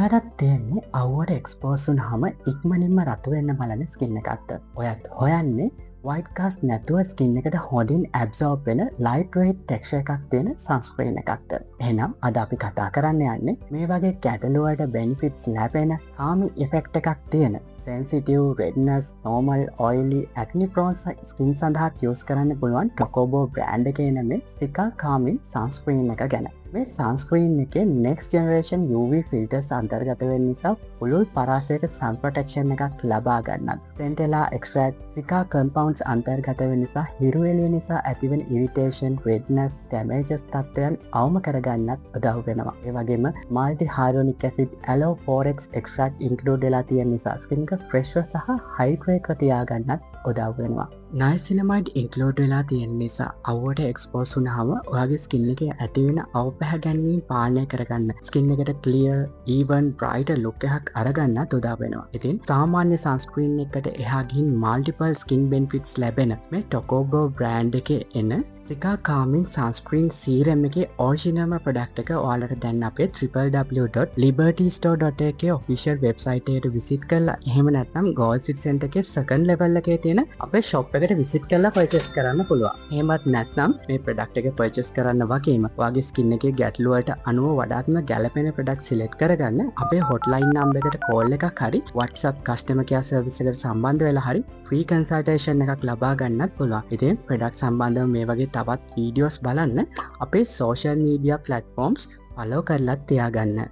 ඔයාටත් තියෙන්නේ අවුවට එක්ස්පෝස් වුනහම ඉක්මනින්ම රතු වෙන්න බලන ස්කින් එකක්ද. ඔයත් හොයන්නේ වයිට් කාස්ට් නැතුව ස්කින් එකට හොඳින් ඇබ්සෝබ් වෙන ලයිට් වෙයිට් ටෙක්ස්චර් එකක් තියෙන සන්ස්ක්‍රීන් එකක්ද. එහෙනම් අද අපි කතා කරන්න යන්නේ මේ වගේ කැටලුවට බෙනිෆිට්ස් ලැබෙන කාමි ඉෆෙක්ට් එකක් තියෙන sensitive redness normal oily acne prone skin සඳහා use කරන්න පුළුවන් ටොකෝබෝ බ්‍රෑන්ඩ් එකේ එන මේ සිකා කාමි සන්ස්ක්‍රීන් එක ගැන. මේ සන්ස්ක්‍රීන් එකේ next generation UV filters අන්තර්ගත වෙන නිසා පුළුල් පරාසයක sun protection එකක් ලබා ගන්නත්. centella extract සිකා compounds අන්තර්ගත වෙන නිසා හිරු එළිය නිසා ඇතිවන irritation, redness, damages තත්ත්වයන් අවම කරගන්නත් උදව් වෙනවා. ඒ වගේම multi hyaluronic acid, aloe 4x extract include වෙලා තියෙන නිසා skin එක fresh සහ hydrate තියාගන්නත් උදව් වෙනවා. niacinamide include වෙලා තියෙන නිසා අවුවට එක්ස්පෝස් වුනහම ඔයාගේ ස්කින් එකේ ඇතිවෙන අවපැහැ ගැනීම පාලනය කරගන්න ස්කින් එකට clear, even, brighter look එකක් අරගන්නත් උදව් වෙනවා. ඉතින් සාමාන්‍ය සන්ස්ක්‍රීන් එකකට එහා ගිහින් multiple skin benefits ලැබෙන මේ ටොකෝබෝ බ්‍රෑන්ඩ් එකේ එන සිකා කාමින් සන්ස්ක්‍රීන් සීරම් එකේ ඔරිජිනල්ම ප්‍රොඩක්ට් එක ඔයාලට දැන් අපේ www.libertystore.lk එකේ ඔෆිෂියල් වෙබ්සයිට් එකට විසිට් කරලා එහෙම නැත්නම් Gold City Center එකේ සෙකන්ඩ් ලෙවල් එකේ තියෙන අපේ ෂොප් එකට විසිට් කරලා පර්චේස් කරන්න පුළුවන්. එහෙමත් නැත්නම් මේ ප්‍රොඩක්ට් එක පර්චේස් කරන්න වගේම ඔයාගේ ස්කින් එකේ ගැටලු වලට අනුව වඩාත්ම ගැළපෙන ප්‍රොඩක්ට් සිලෙක්ට් කරගන්න අපේ හොට්ලයින් නම්බර් එකට කෝල් එකක් හරි WhatsApp customer care service එකට සම්බන්ධ වෙලා හරි ෆ්‍රී කන්සල්ටේෂන් එකක් ලබා ගන්නත් පුළුවන්. ඉතින් ප්‍රොඩක්ට් සම්බන්ධව මේ වගේ තවත් වීඩියෝස් බලන්න අපේ සෝෂල් මීඩියා ප්ලට්ෆෝම්ස් ෆලෝ කරලත් තියාගන්න.